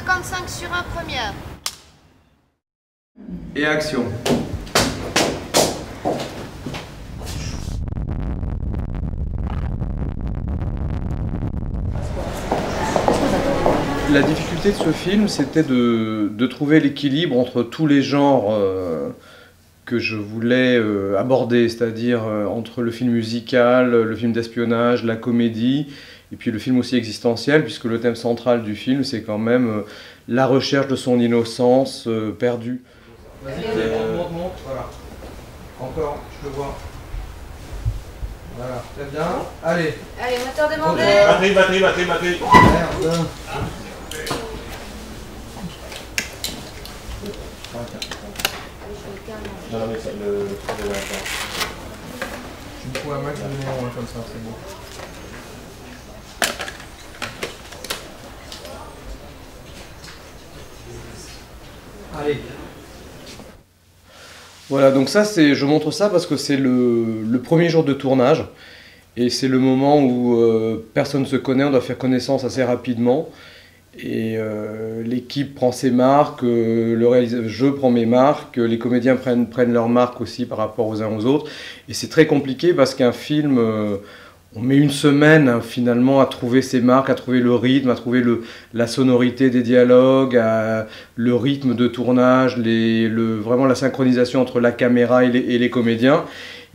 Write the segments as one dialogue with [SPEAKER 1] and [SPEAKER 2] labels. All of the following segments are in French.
[SPEAKER 1] 55 sur 1 première.
[SPEAKER 2] Et action. La difficulté de ce film, c'était de trouver l'équilibre entre tous les genres que je voulais aborder, c'est-à-dire entre le film musical, le film d'espionnage, la comédie, et puis le film aussi existentiel, puisque le thème central du film, c'est quand même la recherche de son innocence perdue. Vas-y, monte, voilà. Encore, je te vois. Voilà, très bien. Allez.
[SPEAKER 1] Allez, moteur demandé.
[SPEAKER 3] Batterie.
[SPEAKER 2] Merde.
[SPEAKER 3] Non, mais ça, le truc est là.
[SPEAKER 2] Tu me fous un max de numéro 1 comme ça, c'est bon. Allez. Voilà, donc ça, je montre ça parce que c'est le premier jour de tournage. Et c'est le moment où personne ne se connaît, on doit faire connaissance assez rapidement. Et l'équipe prend ses marques, je prends mes marques, les comédiens prennent leurs marques aussi par rapport aux uns aux autres. Et c'est très compliqué parce qu'un film, on met une semaine hein, finalement à trouver ses marques, à trouver le rythme, à trouver la sonorité des dialogues, le rythme de tournage, vraiment la synchronisation entre la caméra et les comédiens.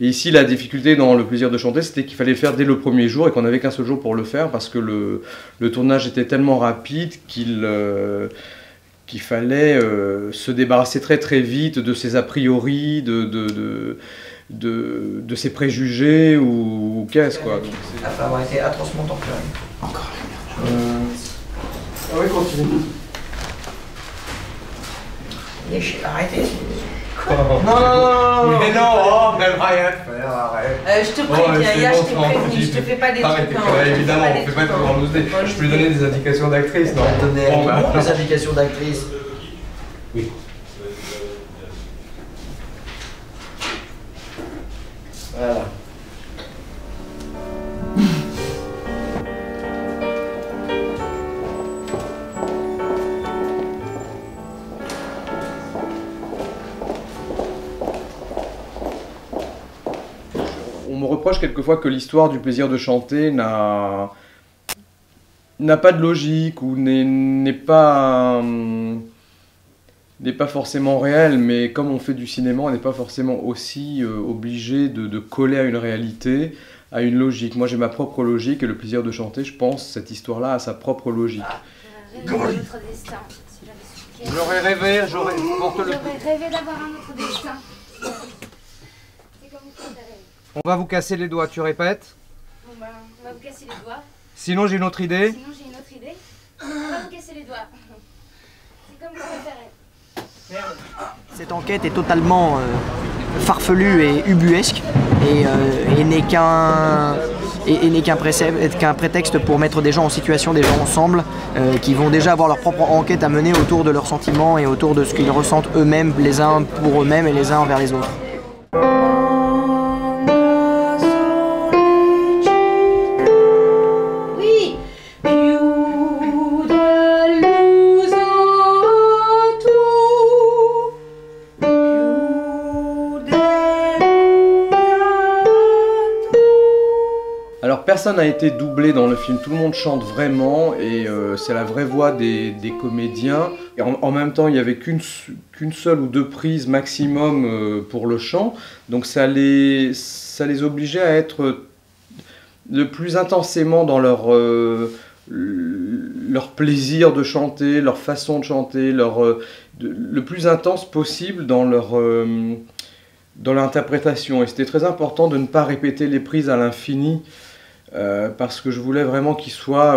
[SPEAKER 2] Et ici, la difficulté dans Le plaisir de chanter, c'était qu'il fallait le faire dès le premier jour et qu'on n'avait qu'un seul jour pour le faire parce que le tournage était tellement rapide qu'il fallait se débarrasser très très vite de ses a priori, de ses préjugés ou qu'est-ce quoi.
[SPEAKER 4] La femme a été atrocement torturée.
[SPEAKER 2] Encore la merde. Ah oui, continue.
[SPEAKER 4] Arrêtez.
[SPEAKER 2] Non, mais non, oh, mais rien faire, arrête.
[SPEAKER 1] Je te prie, Yaya, je t'ai prévenu, je te fais pas des trucs.
[SPEAKER 2] Évidemment, on ne fait pas de grande. Je peux lui donner des indications d'actrice, non?
[SPEAKER 4] Donner des indications d'actrice.
[SPEAKER 2] Oui. Voilà. On me reproche quelquefois que l'histoire du plaisir de chanter n'a pas de logique ou n'est pas forcément réelle, mais comme on fait du cinéma, on n'est pas forcément aussi obligé de coller à une réalité, à une logique. Moi j'ai ma propre logique et le plaisir de chanter, je pense, cette histoire-là a sa propre logique.
[SPEAKER 1] J'aurais
[SPEAKER 2] J'aurais rêvé d'avoir
[SPEAKER 1] un autre destin. C'est comme vous préférez.
[SPEAKER 2] On va vous casser les doigts, tu répètes?
[SPEAKER 1] Bon ben, on va vous casser les doigts.
[SPEAKER 2] Sinon j'ai une autre idée.
[SPEAKER 1] Sinon j'ai une autre idée. On va vous casser les doigts. C'est comme vous préférez.
[SPEAKER 4] Cette enquête est totalement farfelue et ubuesque et n'est qu'un prétexte pour mettre des gens en situation, des gens ensemble, qui vont déjà avoir leur propre enquête à mener autour de leurs sentiments et autour de ce qu'ils ressentent eux-mêmes, les uns pour eux-mêmes et les uns envers les autres.
[SPEAKER 2] Alors personne n'a été doublé dans le film, tout le monde chante vraiment et c'est la vraie voix des comédiens. Et en même temps il n'y avait qu'une seule ou deux prises maximum pour le chant, donc ça les obligeait à être le plus intensément dans leur plaisir de chanter, leur façon de chanter, le plus intense possible dans l'interprétation. Et c'était très important de ne pas répéter les prises à l'infini. Parce que je voulais vraiment qu'il soit,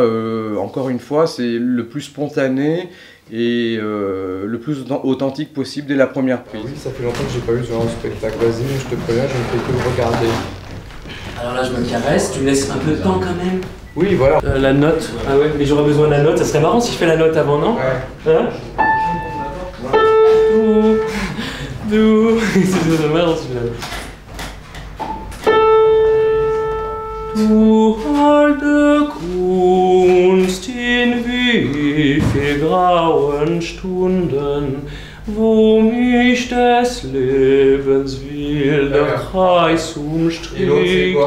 [SPEAKER 2] encore une fois, c'est le plus spontané et le plus authentique possible dès la première prise. Oui, ça fait longtemps que j'ai pas eu ce genre de spectacle. Vas-y, je te préviens, je ne fais que le regarder.
[SPEAKER 5] Alors là, je me caresse, tu me laisses un peu de temps quand même.
[SPEAKER 2] Oui, voilà.
[SPEAKER 5] La note, ah ouais, mais j'aurais besoin de la note, ça serait marrant si je fais la note avant, non?
[SPEAKER 2] Ouais.
[SPEAKER 5] Hein? C'est marrant celui-là. Du holde Kunst, in wie viel grauen Stunden, wo mich des Lebens wilder Kreis umstrickt,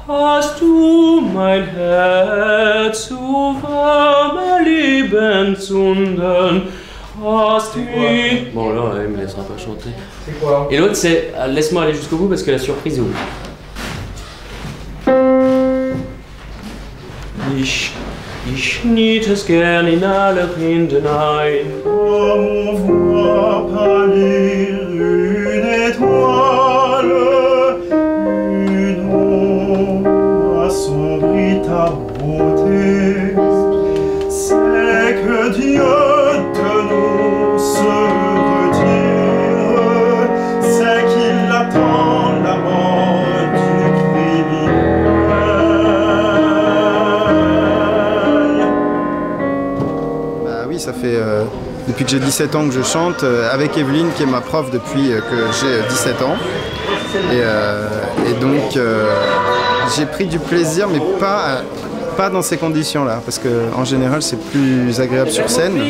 [SPEAKER 5] hast du mein Herz zu warme Lebenszunden, hast mich... Bon là, elle me laissera pas chanter.
[SPEAKER 2] C'est quoi?
[SPEAKER 5] Et l'autre c'est laisse-moi aller jusqu'au bout parce que la surprise est où. Ich schnitt es gern in alle Rinden ein.
[SPEAKER 6] On voit pâlir une étoile, une ombre assombrit ta beauté. C'est que Dieu de nous se retire, c'est qu'il attend la mort du criminel.
[SPEAKER 7] Bah oui, ça fait depuis que j'ai 17 ans que je chante, avec Evelyne qui est ma prof depuis que j'ai 17 ans. Et donc j'ai pris du plaisir, mais pas dans ces conditions-là, parce qu'en général c'est plus agréable sur scène.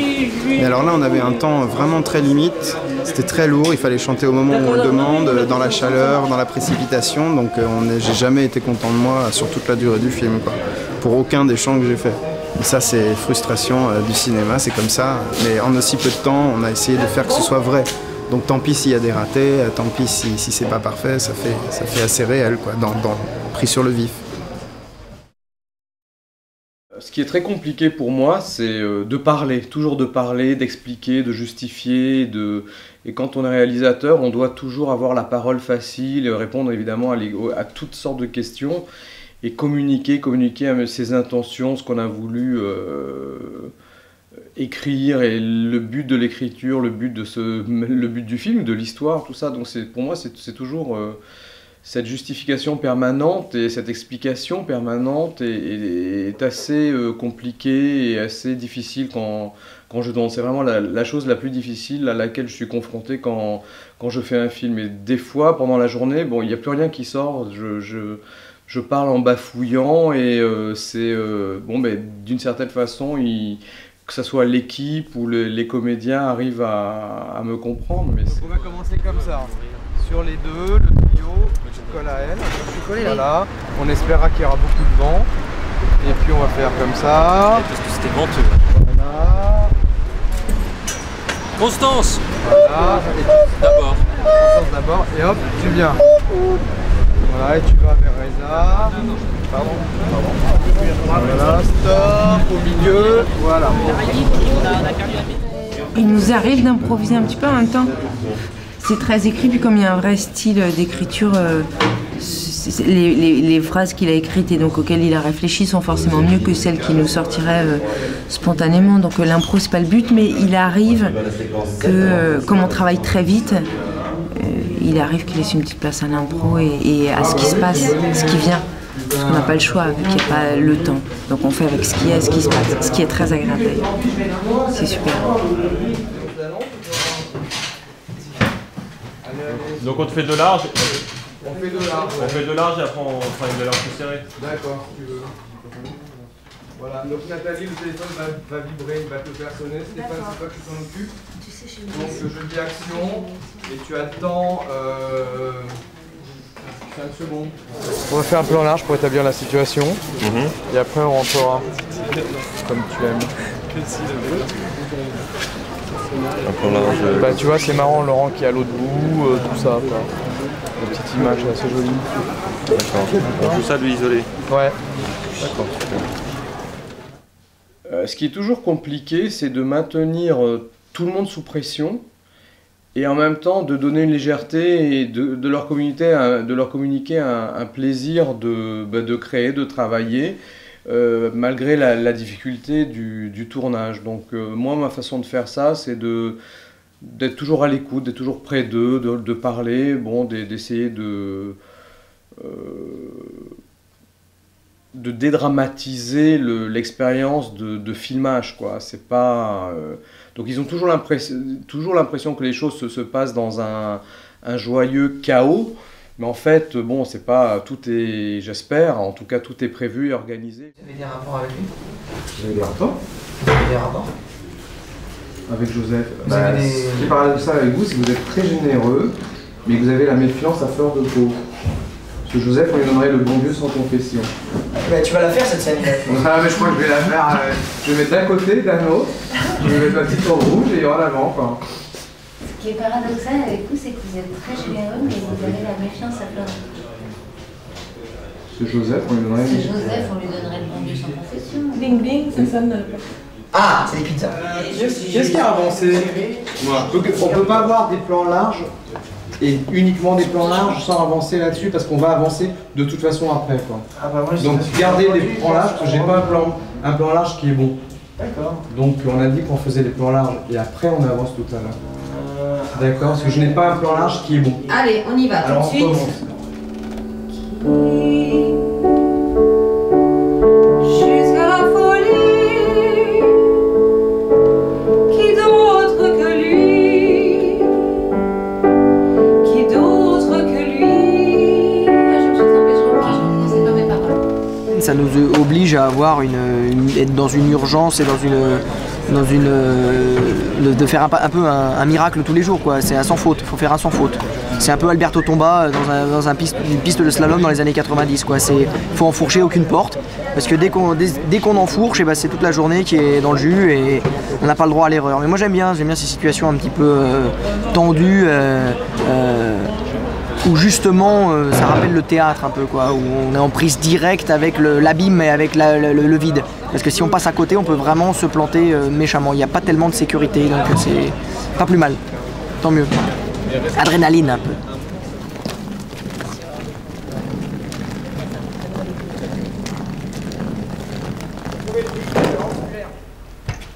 [SPEAKER 7] Mais alors là on avait un temps vraiment très limite, c'était très lourd, il fallait chanter au moment où on le demande, dans la chaleur, dans la précipitation, donc j'ai jamais été content de moi sur toute la durée du film, quoi, pour aucun des chants que j'ai fait. Et ça c'est frustration du cinéma, c'est comme ça, mais en aussi peu de temps on a essayé de faire que ce soit vrai. Donc tant pis s'il y a des ratés, tant pis si c'est pas parfait, ça fait assez réel, quoi, pris sur le vif.
[SPEAKER 2] Ce qui est très compliqué pour moi, c'est de parler, toujours de parler, d'expliquer, de justifier. Et quand on est réalisateur, on doit toujours avoir la parole facile, répondre évidemment à toutes sortes de questions et communiquer à ses intentions, ce qu'on a voulu écrire et le but de l'écriture, le but du film, de l'histoire, tout ça. Donc pour moi, c'est toujours cette justification permanente et cette explication permanente est assez compliquée et assez difficile quand je danse. C'est vraiment la chose la plus difficile à laquelle je suis confronté quand je fais un film. Et des fois, pendant la journée, bon, il n'y a plus rien qui sort. Je parle en bafouillant et bon, ben, d'une certaine façon, que ce soit l'équipe ou les comédiens arrivent à me comprendre. Mais
[SPEAKER 8] on va commencer comme ça. Sur les deux, le trio, tu colles à elle. Voilà. On espérera qu'il y aura beaucoup de vent. Et puis on va faire comme ça.
[SPEAKER 5] Parce que c'était venteux.
[SPEAKER 8] Voilà.
[SPEAKER 5] Constance.
[SPEAKER 8] Voilà.
[SPEAKER 5] D'abord.
[SPEAKER 8] Constance d'abord. Et hop, tu viens. Voilà, et tu vas vers Reza. Pardon. Voilà, stop, au milieu. Voilà.
[SPEAKER 9] Il nous arrive d'improviser un petit peu en même temps. C'est très écrit, puis comme il y a un vrai style d'écriture, les phrases qu'il a écrites et donc auxquelles il a réfléchi sont forcément mieux que celles qui nous sortiraient spontanément. Donc l'impro, c'est pas le but, mais il arrive que, comme on travaille très vite, il arrive qu'il laisse une petite place à l'impro et à ce qui se passe, ce qui vient. Parce qu'on n'a pas le choix, vu qu'il n'y a pas le temps. Donc on fait avec ce qui est, ce qui se passe, ce qui est très agréable d'ailleurs. C'est super.
[SPEAKER 3] Donc on te fait de large.
[SPEAKER 8] On fait de large.
[SPEAKER 3] On fait de large et après on fera une de large plus serrée.
[SPEAKER 8] D'accord, si tu veux. Voilà, donc Nathalie, le téléphone va vibrer, il va te faire sonner. Stéphane, c'est toi qui t'en occupe. Donc je dis action et tu attends 5 secondes. On va faire un plan large pour établir la situation. Et après on rentrera comme tu aimes.
[SPEAKER 3] Un plan large.
[SPEAKER 8] Bah tu vois, c'est marrant, Laurent qui est à l'autre bout, tout ça. Quoi. Une petite image assez jolie.
[SPEAKER 3] D'accord. On tout ça lui isolé.
[SPEAKER 8] Ouais.
[SPEAKER 3] D'accord, super.
[SPEAKER 2] Ce qui est toujours compliqué, c'est de maintenir tout le monde sous pression et en même temps de donner une légèreté et de leur communiquer un plaisir de créer, de travailler, malgré la difficulté du tournage. Donc moi, ma façon de faire ça, c'est d'être toujours à l'écoute, d'être toujours près d'eux, de parler, bon, d'essayer de dédramatiser l'expérience de filmage, quoi. C'est pas donc ils ont toujours l'impression que les choses se passent dans un joyeux chaos, Mais en fait, bon, c'est pas tout est, j'espère, en tout cas tout est prévu et organisé.
[SPEAKER 4] Vous avez des rapports avec lui?
[SPEAKER 2] Vous avez des rapports?
[SPEAKER 4] Vous avez des rapports?
[SPEAKER 2] Avec Joseph.
[SPEAKER 4] Vous avez des...
[SPEAKER 2] Ce qui parle de ça avec vous, c'est que vous êtes très généreux, mais que vous avez la méfiance à fleur de peau. Parce que Joseph, on lui donnerait le bon Dieu sans confession.
[SPEAKER 4] Mais tu vas la faire cette scène.
[SPEAKER 2] Ah, mais je crois que je vais la faire. Je vais mettre d'un côté, d'un autre. Je vais mettre ma petite corde rouge et en avant, quoi.
[SPEAKER 1] Ce qui est paradoxal avec vous, c'est que vous êtes très généreux, mais vous avez la méfiance à fleur de peau.
[SPEAKER 2] Ce Joseph, on lui donnerait.
[SPEAKER 1] Ce Joseph, on lui donnerait le bon Dieu sans confession.
[SPEAKER 9] Bing bing, ça sonne.
[SPEAKER 4] Ah, c'est des pizzas.
[SPEAKER 8] Qu'est-ce qui a avancé? On peut pas avoir des plans larges et uniquement des plans larges sans avancer là-dessus parce qu'on va avancer de toute façon après, quoi.
[SPEAKER 4] Ah bah moi,
[SPEAKER 8] Donc gardez des plans larges parce que j'ai pas un plan large qui est bon.
[SPEAKER 4] D'accord.
[SPEAKER 8] Donc on a dit qu'on faisait des plans larges et après on avance tout à l'heure. D'accord? Parce que je n'ai pas un plan large qui est bon.
[SPEAKER 1] Allez, on y va
[SPEAKER 8] Alors
[SPEAKER 1] tout de
[SPEAKER 8] on
[SPEAKER 1] suite.
[SPEAKER 8] commence.
[SPEAKER 9] Jusqu'à la folie, qui d'autre que lui, qui d'autre que lui.
[SPEAKER 1] Je me suis trompée, je reprends, c'est pas mes paroles.
[SPEAKER 4] Ça nous oblige à avoir être dans une urgence et de faire un peu un miracle tous les jours, quoi. C'est un sans faute, il faut faire un sans faute. C'est un peu Alberto Tomba dans une piste de slalom dans les années 90, quoi. Faut enfourcher aucune porte, parce que dès qu'on enfourche, et ben c'est toute la journée qui est dans le jus et on n'a pas le droit à l'erreur. Mais moi j'aime bien ces situations un petit peu tendues, où justement ça rappelle le théâtre un peu, quoi, où on est en prise directe avec l'abîme et avec le vide. Parce que si on passe à côté, on peut vraiment se planter méchamment. Il n'y a pas tellement de sécurité, donc c'est pas plus mal. Tant mieux. Adrénaline un peu.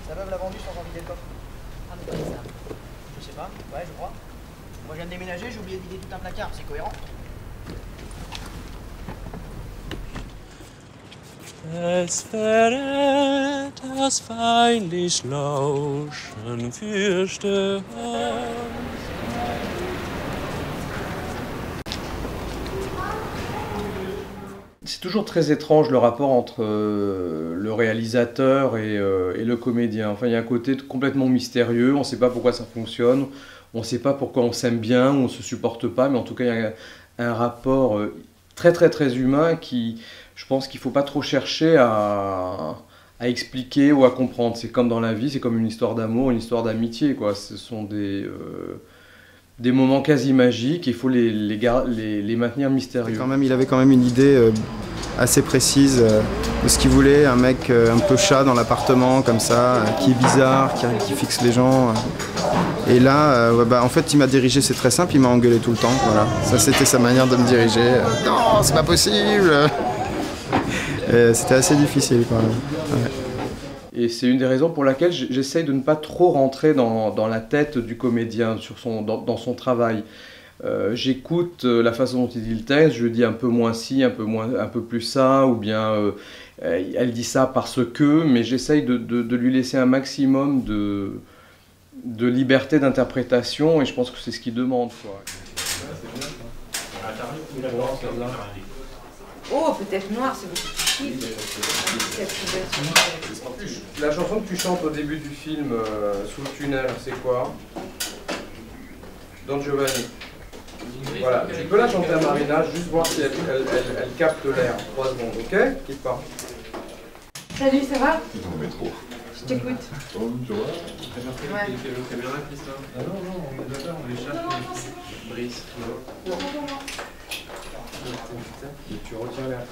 [SPEAKER 4] Sa veuve l'a vendu sans envie d'étoffe. Ah mais ça. Je sais pas, ouais je crois. Moi je viens de déménager, j'ai oublié d'idée tout un placard, c'est cohérent.
[SPEAKER 5] Es wäre das feinlich Lauschen fürchte.
[SPEAKER 2] C'est toujours très étrange le rapport entre le réalisateur et le comédien. Enfin, il y a un côté complètement mystérieux, on ne sait pas pourquoi ça fonctionne, on ne sait pas pourquoi on s'aime bien ou on ne se supporte pas, mais en tout cas, il y a un rapport très très très humain qui, je pense qu'il ne faut pas trop chercher à expliquer ou à comprendre. C'est comme dans la vie, c'est comme une histoire d'amour, une histoire d'amitié, quoi. Ce sont des moments quasi magiques, il faut les maintenir mystérieux.
[SPEAKER 7] Il avait quand même une idée assez précise de ce qu'il voulait, un mec un peu chat dans l'appartement comme ça, qui est bizarre, qui fixe les gens. Et là, en fait, il m'a dirigé, c'est très simple, il m'a engueulé tout le temps. Voilà. Ça, c'était sa manière de me diriger. Non, c'est pas possible. C'était assez difficile quand même. Ouais.
[SPEAKER 2] Et c'est une des raisons pour laquelle j'essaye de ne pas trop rentrer dans la tête du comédien, dans son travail. J'écoute la façon dont il dit le texte, je lui dis un peu moins ci, un peu plus ça, ou bien elle dit ça parce que, mais j'essaye de lui laisser un maximum de liberté d'interprétation, et je pense que c'est ce qu'il demande, quoi.
[SPEAKER 9] Oh, peut-être noir, c'est beaucoup plus chic.
[SPEAKER 2] La chanson que tu chantes au début du film, Sous le tunnel, c'est quoi? Don Giovanni. Voilà, tu peux la chanter à Marina, juste voir si elle capte l'air. 3 secondes, ok? Quitte pas.
[SPEAKER 9] Salut, ça va?
[SPEAKER 3] trop.
[SPEAKER 9] Je t'écoute.
[SPEAKER 3] Tu vois?
[SPEAKER 9] Ouais.
[SPEAKER 3] Caméra, Christophe. Ah non, on est d'accord, on l'échappe. Brice.
[SPEAKER 2] Et tu retiens l'air.